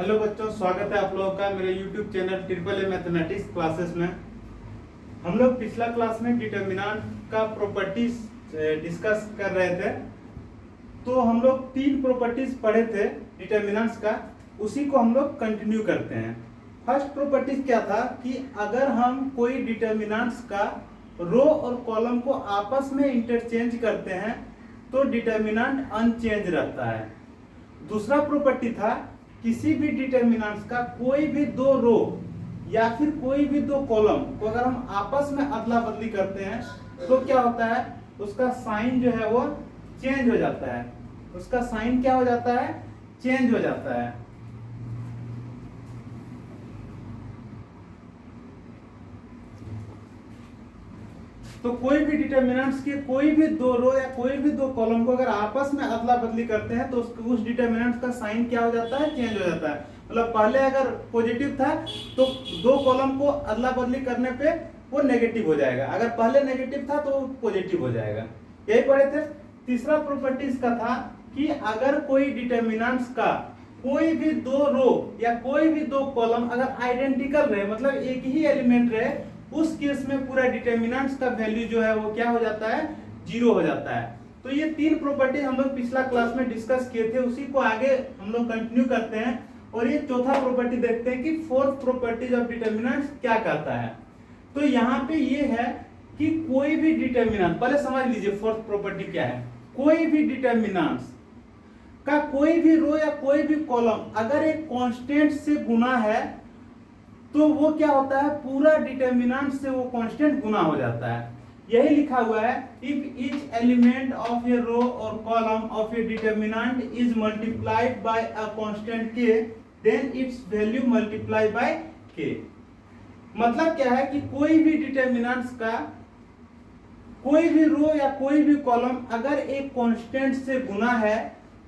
Hello बच्चों, स्वागत है आप लोगों का मेरे YouTube channel triple A mathematics classes में। हम लोग पिछला क्लास में डिटर्मिनेंट का प्रॉपर्टीज डिस्कस कर रहे थे। तो हम लोग तीन प्रॉपर्टीज पढ़े थे डिटर्मिनेंट्स का, उसी को हम लोग कंटिन्यू करते हैं। फर्स्ट प्रॉपर्टीज क्या था कि अगर हम कोई डिटर्मिनेंट्स का रो और कॉलम को आपस में इंटरचेंज करते हैं तो डिटर्मिनेंट अनचेंज रहता है। दूसरा प्रॉपर्टी था किसी भी डिटर्मिनेंट्स का कोई भी दो रो या फिर कोई भी दो कॉलम को अगर हम आपस में अदला बदली करते हैं तो क्या होता है, उसका साइन जो है वो चेंज हो जाता है। उसका साइन क्या हो जाता है, चेंज हो जाता है। तो कोई भी डिटर्मिनेंट्स के कोई भी दो रो या कोई भी दो कॉलम को अगर आपस में अदला बदली करते हैं तो उस डिटर्मिनेंट का साइन क्या हो जाता है, चेंज हो जाता है। मतलब पहले अगर पॉजिटिव था तो दो कॉलम को अदला बदली करने पे वो नेगेटिव हो जाएगा, अगर पहले नेगेटिव था तो पॉजिटिव हो जाएगा। यही पढ़े थे। तीसरा प्रॉपर्टी इसका था कि अगर कोई डिटर्मिनेंट्स का कोई भी दो रो या कोई भी दो कॉलम अगर आइडेंटिकल रहे, मतलब एक ही एलिमेंट रहे, उस केस में पूरा डिटर्मिनेंट्स का वैल्यू जो है वो क्या हो जाता है, जीरो हो जाता है। तो ये तीन प्रॉपर्टी हम लोग पिछला क्लास में डिस्कस किए थे, उसी को आगे हम लोग कंटिन्यू करते हैं। और ये चौथा प्रॉपर्टी देखते हैं कि फोर्थ प्रॉपर्टीज ऑफ डिटर्मिनेंट्स क्या कहता है। तो यहाँ पे ये है कि कोई भी डिटर्मिनेंट, पहले समझ लीजिए फोर्थ प्रॉपर्टी क्या है। कोई भी डिटर्मिनेंट्स का कोई भी रो या कोई भी कॉलम अगर एक कांस्टेंट से गुना है तो वो क्या होता है, पूरा डिटर्मिनेंट से वो कांस्टेंट गुना हो जाता है। यही लिखा हुआ है, if each element of a row और column of a determinant is multiplied by a constant K then its value multiply by K. मतलब क्या है कि कोई भी डिटर्मिनेंट्स का कोई भी रो या कोई भी कॉलम अगर एक कांस्टेंट से गुना है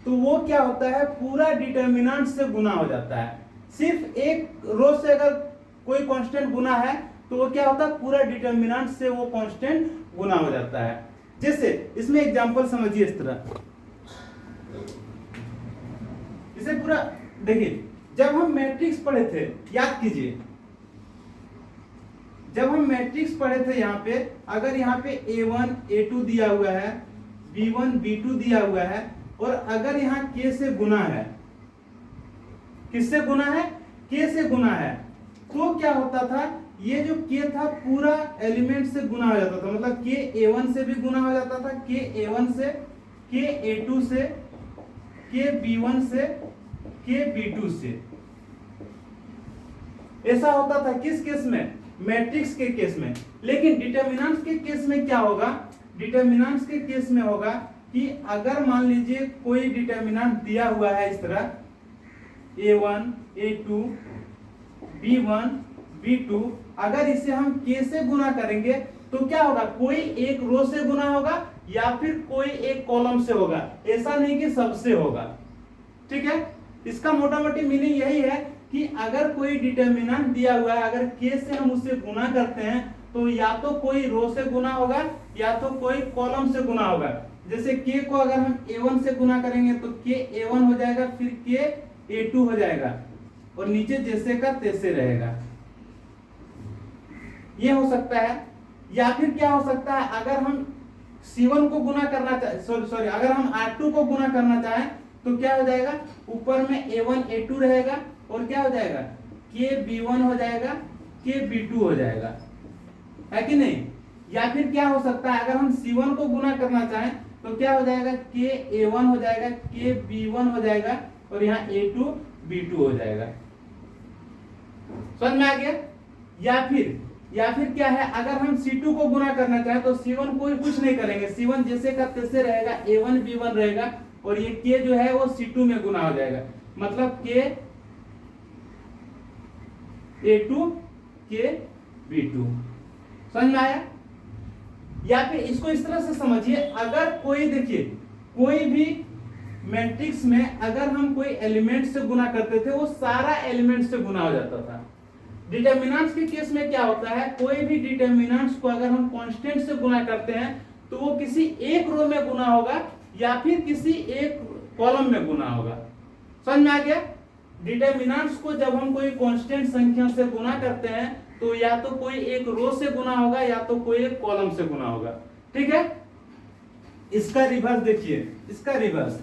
तो वो क्या होता है, पूरा डिटर्मिनेंट से गुना हो जाता है। सिर्फ एक रो से अगर कोई कांस्टेंट गुना है तो वो क्या होता है, पूरा डिटर्मिनेंट से वो कांस्टेंट गुना हो जाता है। जैसे इसमें एग्जांपल समझिए इस तरह, इसे पूरा देखिए। जब हम मैट्रिक्स पढ़े थे, याद कीजिए, जब हम मैट्रिक्स पढ़े थे यहाँ पे अगर यहाँ पे A1 A2 दिया हुआ है, B1 B2 दिया हुआ है और अगर यहाँ K से गुना है, किससे गुना है, K से गुना है, तो क्या होता था, ये जो K था पूरा एलिमेंट से गुना हो जाता था। मतलब K A1 से भी गुना हो जाता था, K A1 से, K A2 से, K B1 से, K B2 से। ऐसा होता था किस केस में, मैट्रिक्स के केस में। लेकिन डिटर्मिनेंट्स के केस में क्या होगा, डिटर्मिनेंट्स के केस में होगा कि अगर मान लीजिए कोई डिटर्मिनेंट दिया हुआ है इस तरह A1 A2 B1 B2, अगर इसे हम K से गुना करेंगे तो क्या होगा, कोई एक रो से गुना होगा या फिर कोई एक कॉलम से होगा, ऐसा नहीं कि सबसे होगा। ठीक है, इसका मोटा मोटी मीनिंग यही है कि अगर कोई डिटर्मिनेंट दिया हुआ है, अगर K से हम उससे गुना करते हैं तो या तो कोई रो से गुना होगा या तो कोई कॉलम से गुना होगा। जैसे K को अगर हम A1 से गुना करेंगे तो K A1 हो जाएगा, फिर K A2 हो जाएगा और नीचे जैसे का तैसे रहेगा। ये हो सकता है। या फिर क्या हो सकता है, अगर हम C1 को गुना करना चाहे, अगर हम R2 को गुना करना चाहें तो क्या हो जाएगा, ऊपर में A1 A2 रहेगा और क्या हो जाएगा, K B1 हो जाएगा, K B2 हो जाएगा, है कि नहीं। या फिर क्या हो सकता है, अगर हम C1 को गुना करना चाहें तो क्या हो जाएगा, K A1 हो जाएगा, K B1 हो जाएगा और यहाँ A2 B2 हो जाएगा। समझ में आ गया। या फिर क्या है, अगर हम C2 को गुना करना चाहें तो C1 कोई कुछ नहीं करेंगे, C1 जैसे का तैसे रहेगा, A1 B1 रहेगा और ये K जो है वो C2 में गुना हो जाएगा। मतलब K A2 K B2। समझ में आया। या फिर इसको इस तरह से समझिए, अगर कोई देखिए कोई भी मैट्रिक्स में अगर हम कोई एलिमेंट से गुना करते थे वो सारा एलिमेंट से गुना हो जाता था। डिटर्मिनेंट्स के केस में क्या होता है, कोई भी डिटर्मिनेंट्स को अगर हम कांस्टेंट से गुना करते हैं तो वो किसी एक रो में गुना होगा या फिर किसी एक कॉलम में गुना होगा। समझ में आ गया। डिटरमिनेंट्स को जब हम कोई कांस्टेंट संख्या से गुना करते हैं तो या तो कोई एक रो से गुना होगा या तो कोई एक कॉलम से गुना होगा। ठीक है, इसका रिवर्स देखिए, इसका रिवर्स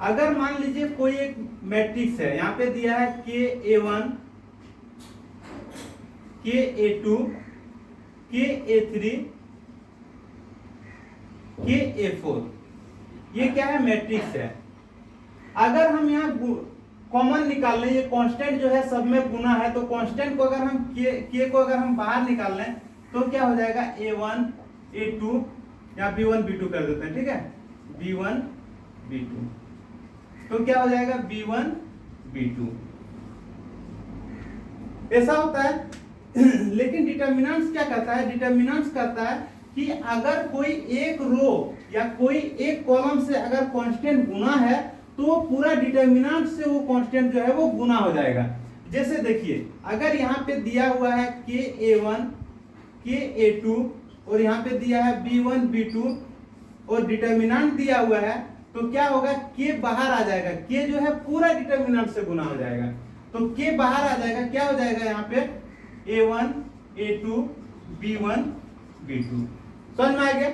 अगर मान लीजिए कोई एक मैट्रिक्स है, यहां पे दिया है K_A_1 K_A_2 K_A_3 K_A_4, ये क्या है, मैट्रिक्स है। अगर हम यहाँ कॉमन निकाल लें, ये कांस्टेंट जो है सब में गुना है, तो कांस्टेंट को अगर हम के को अगर हम बाहर निकाल लें तो क्या हो जाएगा, A1 A2 या B1 B2 कर देते हैं। ठीक है, B1 B2, तो क्या हो जाएगा B1 B2, ऐसा होता है। लेकिन डिटरमिनेंट्स क्या करता है, डिटरमिनेंट्स करता है कि अगर कोई एक रो या कोई एक कॉलम से अगर कांस्टेंट गुना है तो पूरा डिटरमिनेंट से वो कांस्टेंट जो है वो गुना हो जाएगा। जैसे देखिए, अगर यहाँ पे दिया हुआ है K_A_1 K_A_2 और यहाँ पे दिया है B1 B2 और डिटरमिनेंट दिया हुआ है, तो क्या होगा, K बाहर आ जाएगा, K जो है पूरा डिटरमिनेंट से गुना हो जाएगा, तो K बाहर आ जाएगा, क्या हो जाएगा यहाँ पे A1 A2 B1 B2। समझ में आ गया?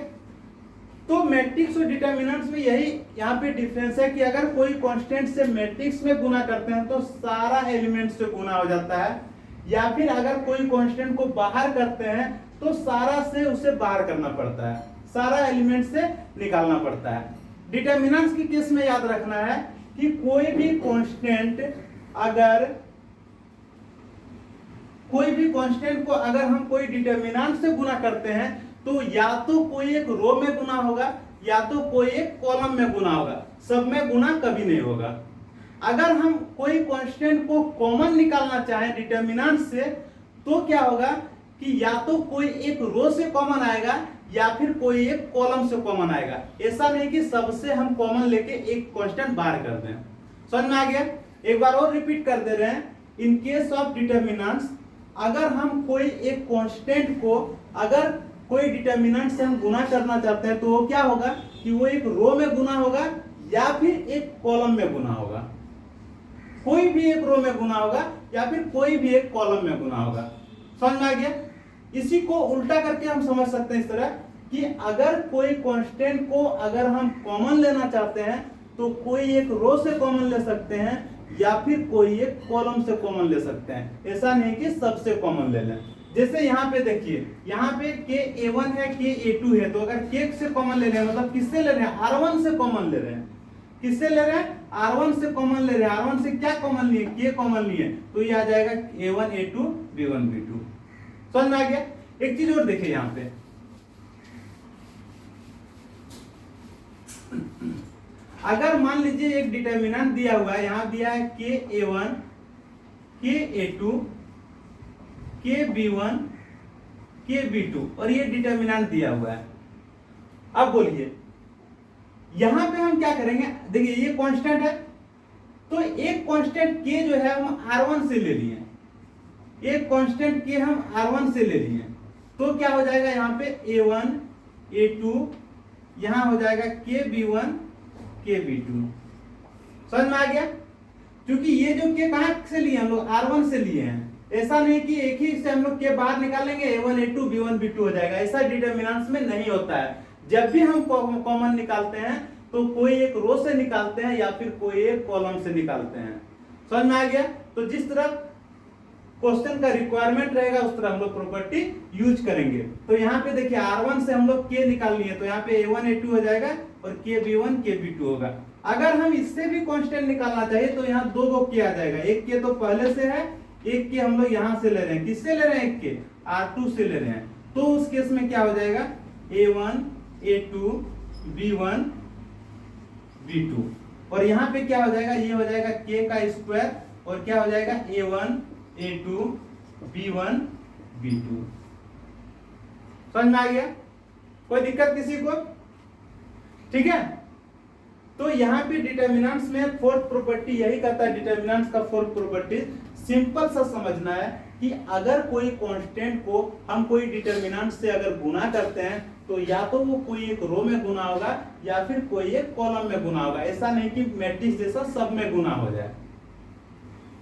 तो मैट्रिक्स और डिटरमिनेंट्स में यही यहाँ पे डिफरेंस है कि अगर कोई कांस्टेंट से मैट्रिक्स में गुना करते हैं तो सारा एलिमेंट से गुना हो जाता है, या फिर अगर कोई कांस्टेंट को बाहर करते हैं तो सारा से उसे बाहर करना पड़ता है, सारा एलिमेंट से निकालना पड़ता है। डिटरमिनेंट्स की केस में याद रखना है कि कोई भी कांस्टेंट को अगर हम कोई डिटरमिनेंट से गुना करते हैं तो या तो कोई एक रो में गुना होगा या तो कोई एक कॉलम में गुना होगा, सब में गुना कभी नहीं होगा। अगर हम कोई कांस्टेंट को कॉमन निकालना चाहें डिटरमिनेंट से तो क्या होगा कि या तो कोई एक रो से कॉमन आएगा या फिर कोई एक कॉलम से कॉमन आएगा। ऐसा नहीं कि सबसे हम कॉमन लेके एक कांस्टेंट बाहर कर दें। समझ में आ गया? एक बार और रिपीट कर दे रहे हैं, इन केस ऑफ डिटरमिनेंट्स अगर हम कोई एक कांस्टेंट को अगर कोई डिटरमिनेंट से हम गुना करना चाहते हैं तो वो क्या होगा कि वो एक रो में गुना होगा या फिर एक कॉलम में गुना होगा, कोई भी एक रो में गुना होगा या फिर कोई भी एक कॉलम में गुना होगा। समझ में आ गया? इसी को उल्टा करके हम समझ सकते हैं इस तरह कि अगर कोई कांस्टेंट को अगर हम कॉमन लेना चाहते हैं तो कोई एक रो से कॉमन ले सकते हैं या फिर कोई एक कॉलम से कॉमन ले सकते हैं, ऐसा नहीं कि सबसे कॉमन ले लें। जैसे यहाँ पे देखिए, यहाँ पे K_A_1 है K_A_2 है, तो अगर K से कॉमन ले रहे हैं मतलब किससे ले रहे हैं, R1 से कॉमन ले रहे हैं। किससे ले रहे हैं, R1 से कॉमन ले रहे हैं। R1 से क्या कॉमन लिए, K कॉमन लिए, तो ये आ जाएगा A1 A2 B1 B2। समझ में आ गया? एक चीज और देखिए यहाँ पे, अगर मान लीजिए एक डिटरमिनेंट दिया हुआ है, यहाँ दिया है K_A_1 K_A_2 K_B1 K_B2 और ये डिटरमिनेंट दिया हुआ है। अब बोलिए यहां पे हम क्या करेंगे, देखिए ये कांस्टेंट है तो एक कांस्टेंट K जो है हम R1 से ले लिए, एक कांस्टेंट K हम R1 से ले लिए, तो क्या हो जाएगा यहाँ पे A1 A2, यहां हो जाएगा K_B1 K_B2। समझ में आ गया? क्योंकि ये जो K कहां से लिए हम लोग, R1 से लिए हैं। ऐसा नहीं कि एक ही से हम लोग K बाहर निकालेंगे A1 A2 B1 B2 हो जाएगा, ऐसा डिटरमिनेंट्स में नहीं होता है। जब भी हम कॉमन निकालते हैं तो कोई एक रो से निकालते हैं या फिर कोई एक कॉलम से निकालते हैं। समझ में आ गया? तो जिस तरह क्वेश्चन का रिक्वायरमेंट रहेगा उस तरह हम लोग प्रॉपर्टी यूज करेंगे। तो यहाँ पे देखिए R1 से हम लोग K निकाल लिए, तो यहाँ पे A1 A2 हो जाएगा और K_B1 K_B2 होगा। अगर हम इससे भी कांस्टेंट निकालना चाहिए तो यहाँ दो गो K आ जाएगा, एक K तो पहले से है, एक K हम लोग यहाँ से ले रहे हैं। किससे ले रहे हैं, एक K R2 से ले रहे हैं, तो उस केस में क्या हो जाएगा A1 A2 B1 B2 और यहाँ पे क्या हो जाएगा, ये हो जाएगा K का स्क्वायर और क्या हो जाएगा A1 A2 B1 B2। समझ में आ गया? कोई दिक्कत किसी को? ठीक है, तो यहाँ पे डिटरमिनेंट्स में फोर्थ प्रॉपर्टी यही कहता है, डिटरमिनेंट्स का फोर्थ प्रॉपर्टी सिंपल सा समझना है कि कि अगर कोई कांस्टेंट को हम कोई डिटरमिनेंट से अगर गुना करते हैं तो या तो वो कोई एक रो में गुना होगा या फिर कोई एक कॉलम में गुना होगा। ऐसा नहीं कि मैट्रिक्स जैसा सब में गुना हो जाए।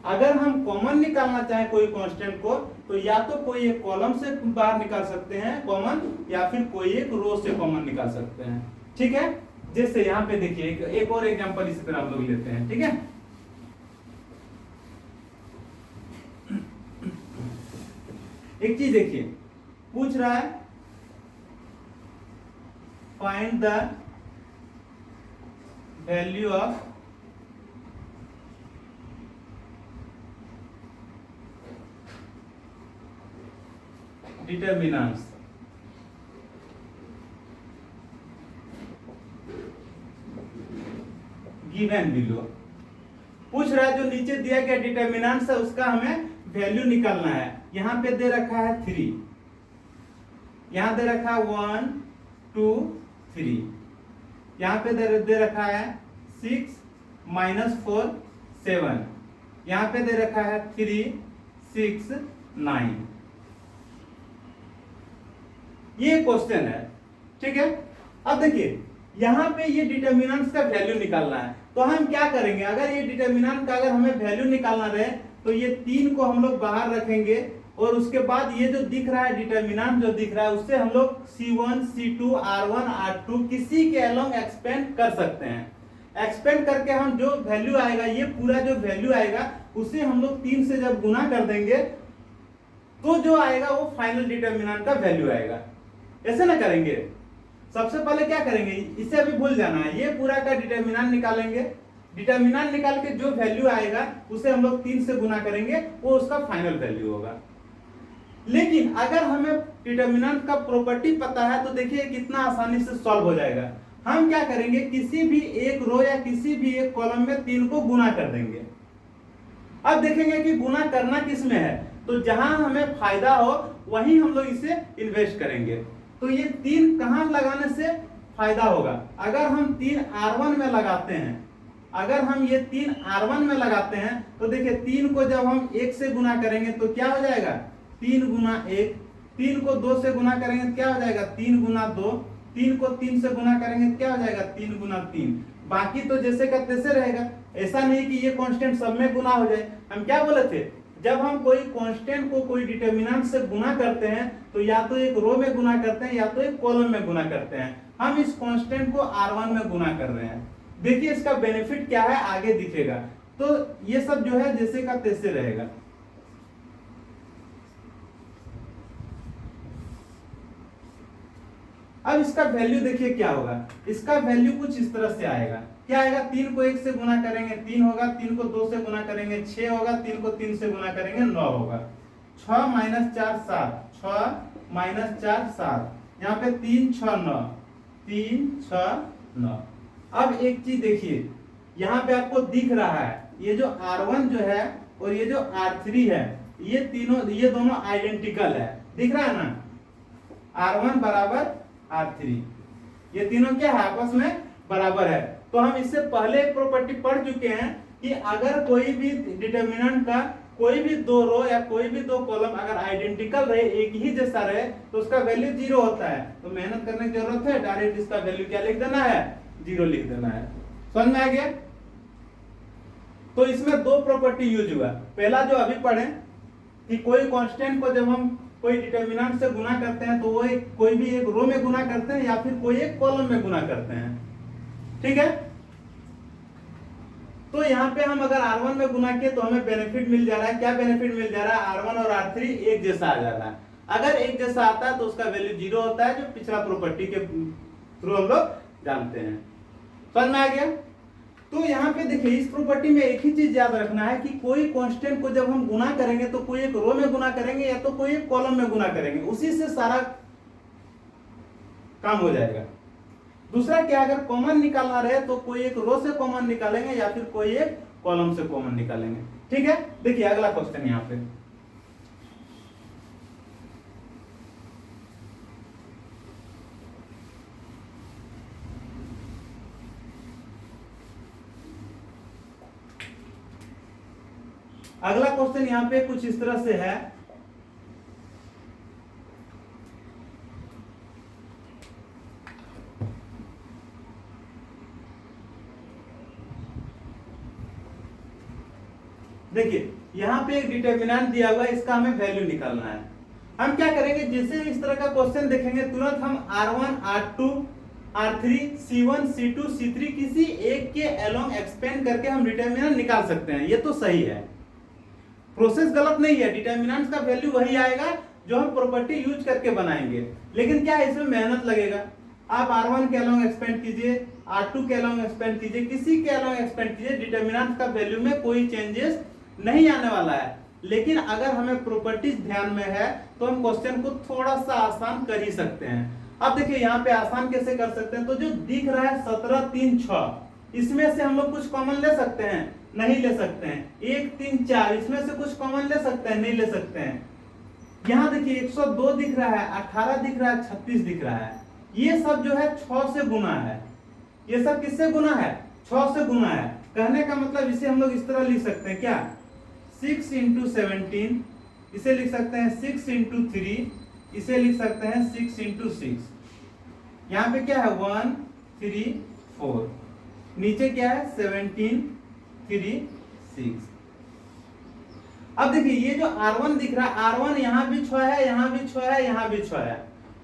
अगर हम कॉमन निकालना चाहें कोई कांस्टेंट को तो या तो कोई एक कॉलम से बाहर निकाल सकते हैं कॉमन, या फिर कोई एक रो से कॉमन निकाल सकते हैं। ठीक है, जैसे यहाँ पे देखिए एक और एग्जांपल इसी तरह हम लोग लेते हैं। ठीक है, एक चीज देखिए, पूछ रहा है find the value of determinants given below. पूछ रहा है जो नीचे दिया गया डिटरमिनेंट्स है उसका हमें वैल्यू निकालना है। यहां पे दे रखा है 3, यहां दे रखा है 1 2 3, यहां पे दे रखा है 6 -4 7, यहां पे दे रखा है 3 6 9। ये क्वेश्चन है। ठीक है, अब देखिए यहां पे ये डिटरमिनेंट्स का वैल्यू निकालना है तो हम क्या करेंगे, अगर ये डिटरमिनेंट का अगर हमें वैल्यू निकालना रहे तो ये 3 को हम लोग बाहर रखेंगे और उसके बाद ये जो दिख रहा है डिटरमिनेंट जो दिख रहा है उससे हम लोग C1 C2 R1 R2 किसी के अलोंग एक्सपेंड कर सकते हैं। एक्सपेंड करके हम जो वैल्यू आएगा, ये पूरा जो वैल्यू आएगा उसे हम लोग 3 से जब गुना कर देंगे तो जो आएगा वो फाइनल डिटरमिनेंट का वैल्यू आएगा। ऐसे ना करेंगे, सबसे पहले क्या करेंगे, इसे अभी भूल जाना है, ये पूरा का डिटरमिनेंट निकालेंगे। डिटरमिनेंट निकाल के जो वैल्यू आएगा उसे हम लोग 3 से गुना करेंगे, वो उसका फाइनल वैल्यू होगा। लेकिन अगर हमें डिटरमिनेंट का प्रॉपर्टी पता है तो देखिए कितना आसानी से सॉल्व हो जाएगा। हम क्या करेंगे, किसी भी एक रो या किसी भी एक कॉलम में 3 को गुना कर देंगे। अब देखेंगे कि गुना करना किस में है, तो जहां हमें फायदा हो वहीं हम लोग इसे इन्वेस्ट करेंगे। तो ये 3 कहां लगाने से फायदा होगा, अगर हम 3 R1 में लगाते हैं, अगर हम ये 3 R1 में लगाते हैं तो देखिए 3 को जब हम 1 से गुना करेंगे तो क्या हो जाएगा 3 गुना 1, 3 को 2 से गुना करेंगे तो क्या हो जाएगा 3 गुना 2, 3 को 3 से गुना करेंगे तो क्या हो जाएगा 3 गुना 3। बाकी तो जैसे का तैसे रहेगा। ऐसा नहीं कि ये कांस्टेंट सब में गुना हो जाए। हम क्या बोले थे, जब हम कोई कांस्टेंट को कोई डिटरमिनेंट से गुना करते हैं तो या तो एक रो में गुना करते हैं या तो एक कॉलम में गुना करते हैं। हम इस कांस्टेंट को R1 में गुना कर रहे हैं। देखिए इसका बेनिफिट क्या है आगे दिखेगा। तो ये सब जो है जैसे का तैसे रहेगा। अब इसका वैल्यू देखिए क्या होगा, इसका वैल्यू कुछ इस तरह से आएगा। क्या आएगा, 3 को 1 से गुना करेंगे 3 होगा, 3 को 2 से गुना करेंगे 6 होगा, 3 को 3 से गुना करेंगे 9 होगा। 6 - 4 7, 6 - 4 7, यहाँ पे 3 6 9, 3 6 9। अब एक चीज देखिए, यहाँ पे आपको दिख रहा है ये जो R1 जो है और ये जो R3 है, ये दोनों आइडेंटिकल है। दिख रहा है ना, R1 बराबर R3, ये तीनों क्या है आपस में बराबर है। तो हम इससे पहले एक प्रॉपर्टी पढ़ चुके हैं कि अगर कोई भी डिटरमिनेंट का कोई भी 2 रो या कोई भी 2 कॉलम अगर आइडेंटिकल रहे, एक ही जैसा रहे, तो उसका वैल्यू 0 होता है। तो मेहनत करने की जरूरत है, डायरेक्ट इसका वैल्यू क्या लिख देना है 0 लिख देना है। समझ में आ गया। तो इसमें 2 प्रॉपर्टी यूज हुआ। पहला जो अभी पढ़े कि कोई कांस्टेंट को जब हम कोई डिटरमिनेंट से गुना करते हैं तो वो कोई भी एक रो में गुना करते हैं या फिर कोई एक कॉलम में गुना करते हैं। ठीक है, तो यहाँ पे हम अगर R1 में गुना किए तो हमें बेनिफिट मिल जा रहा है। क्या बेनिफिट मिल जा रहा है, R1 और R3 एक जैसा आ जा रहा है। अगर एक जैसा आता है तो उसका वैल्यू 0 होता है, जो पिछला प्रॉपर्टी के थ्रू हम लोग जानते हैं। समझ में आ गया। तो यहाँ पे देखिए इस प्रॉपर्टी में एक ही चीज याद रखना है कि कोई कांस्टेंट को जब हम गुना करेंगे तो कोई एक रो में गुना करेंगे या तो कोई एक कॉलम में गुना करेंगे, उसी से सारा काम हो जाएगा। दूसरा क्या, अगर कॉमन निकालना रहे तो कोई एक रो से कॉमन निकालेंगे या फिर कोई एक कॉलम से कॉमन निकालेंगे। ठीक है, देखिए अगला क्वेश्चन यहाँ पे अगला क्वेश्चन यहाँ पे कुछ इस तरह से है देखिए यहाँ पे एक डिटर्मिनेंट दिया हुआ है, इसका हमें वैल्यू निकालना है। हम क्या करेंगे, जैसे इस तरह का क्वेश्चन देखेंगे तुरंत हम R1 R2 R3 C1 C2 C3 किसी एक के अलोंग एक्सपेंड करके हम डिटर्मिनेंट निकाल सकते हैं। ये तो सही है, प्रोसेस गलत नहीं है, डिटर्मिनेंट का वैल्यू वही आएगा जो हम प्रॉपर्टी यूज करके बनाएंगे। लेकिन क्या है, इसमें मेहनत लगेगा। आप R1 के अलोंग एक्सपेंड कीजिए, R2 के अलोंग एक्सपेंड कीजिए, किसी के अलोंग एक्सपेंड कीजिए, डिटर्मिनेंट का वैल्यू में कोई चेंजेस नहीं आने वाला है। लेकिन अगर हमें प्रॉपर्टीज ध्यान में है तो हम क्वेश्चन को थोड़ा सा आसान कर ही सकते हैं। अब देखिए यहाँ पे आसान कैसे कर सकते हैं, तो जो दिख रहा है 17 3 6, इसमें से हम लोग कुछ कॉमन ले सकते हैं, नहीं ले सकते हैं। 1 3 4, इसमें से कुछ कॉमन ले सकते हैं, नहीं ले सकते हैं। यहाँ देखिए 102 दिख रहा है, 18 दिख रहा है, 36 दिख रहा है। ये सब जो है 6 से गुना है। ये सब किससे गुना है, 6 से गुना है। कहने का मतलब इसे हम लोग इस तरह लिख सकते हैं, क्या 6 × 17, इसे लिख सकते हैं 6 × 3, इसे लिख सकते हैं 6 × 6। यहाँ पे क्या है 1 3 4, नीचे क्या है 17 3 6। अब देखिए ये जो R1 दिख रहा है, R1 यहाँ भी 6 है, यहाँ भी 6 है, यहाँ भी 6 है।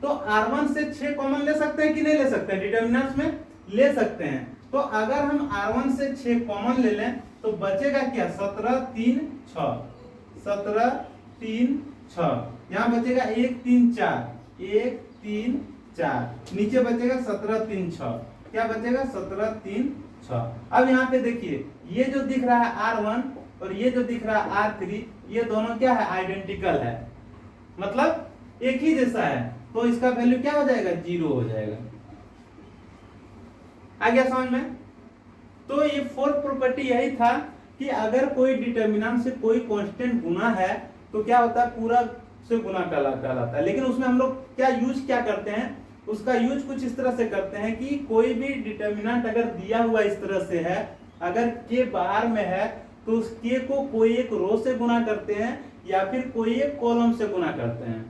तो R1 से 6 कॉमन ले सकते हैं कि नहीं ले सकते हैं, डिटर्मिनेंट्स में ले सकते हैं। तो अगर हम R1 से 6 कॉमन ले लें तो बचेगा क्या 17 3 6, 17 3 6, यहाँ बचेगा 1 3 4, 1 3 4, नीचे बचेगा 17 3 6, क्या बचेगा 17 3 6। अब यहाँ पे देखिए ये जो दिख रहा है R1 और ये जो दिख रहा है R3, ये दोनों क्या है, आइडेंटिकल है, मतलब एक ही जैसा है। तो इसका वैल्यू क्या हो जाएगा, 0 हो जाएगा। आ गया समझ में। तो ये फोर्थ प्रॉपर्टी यही था कि अगर कोई डिटर्मिनेंट से कोई कांस्टेंट गुना है तो क्या होता है, पूरा से गुना कहलाता है। लेकिन उसमें हम लोग क्या करते हैं, उसका यूज कुछ इस तरह से करते हैं कि कोई भी डिटर्मिनेंट अगर दिया हुआ इस तरह से है, अगर के बाहर में है तो उस के को कोई एक रो से गुना करते हैं या फिर कोई एक कॉलम से गुना करते हैं।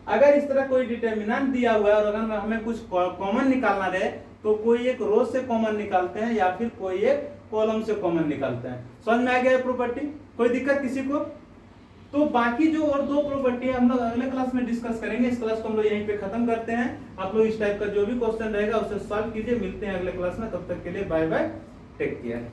अगर इस तरह कोई डिटर्मिनेंट दिया हुआ है और अगर हमें कुछ कॉमन निकालना रहे तो कोई एक रो से कॉमन निकालते हैं या फिर कोई एक कॉलम से कॉमन निकालते हैं। समझ में आ गया प्रॉपर्टी, कोई दिक्कत किसी को? तो बाकी जो और दो प्रॉपर्टी है हम लोग अगले क्लास में डिस्कस करेंगे। इस क्लास को हम लोग यहीं पे खत्म करते हैं। आप लोग इस टाइप का जो भी क्वेश्चन रहेगा उसे सॉल्व कीजिए। मिलते हैं अगले क्लास में, तब तक के लिए बाय बाय, टेक केयर।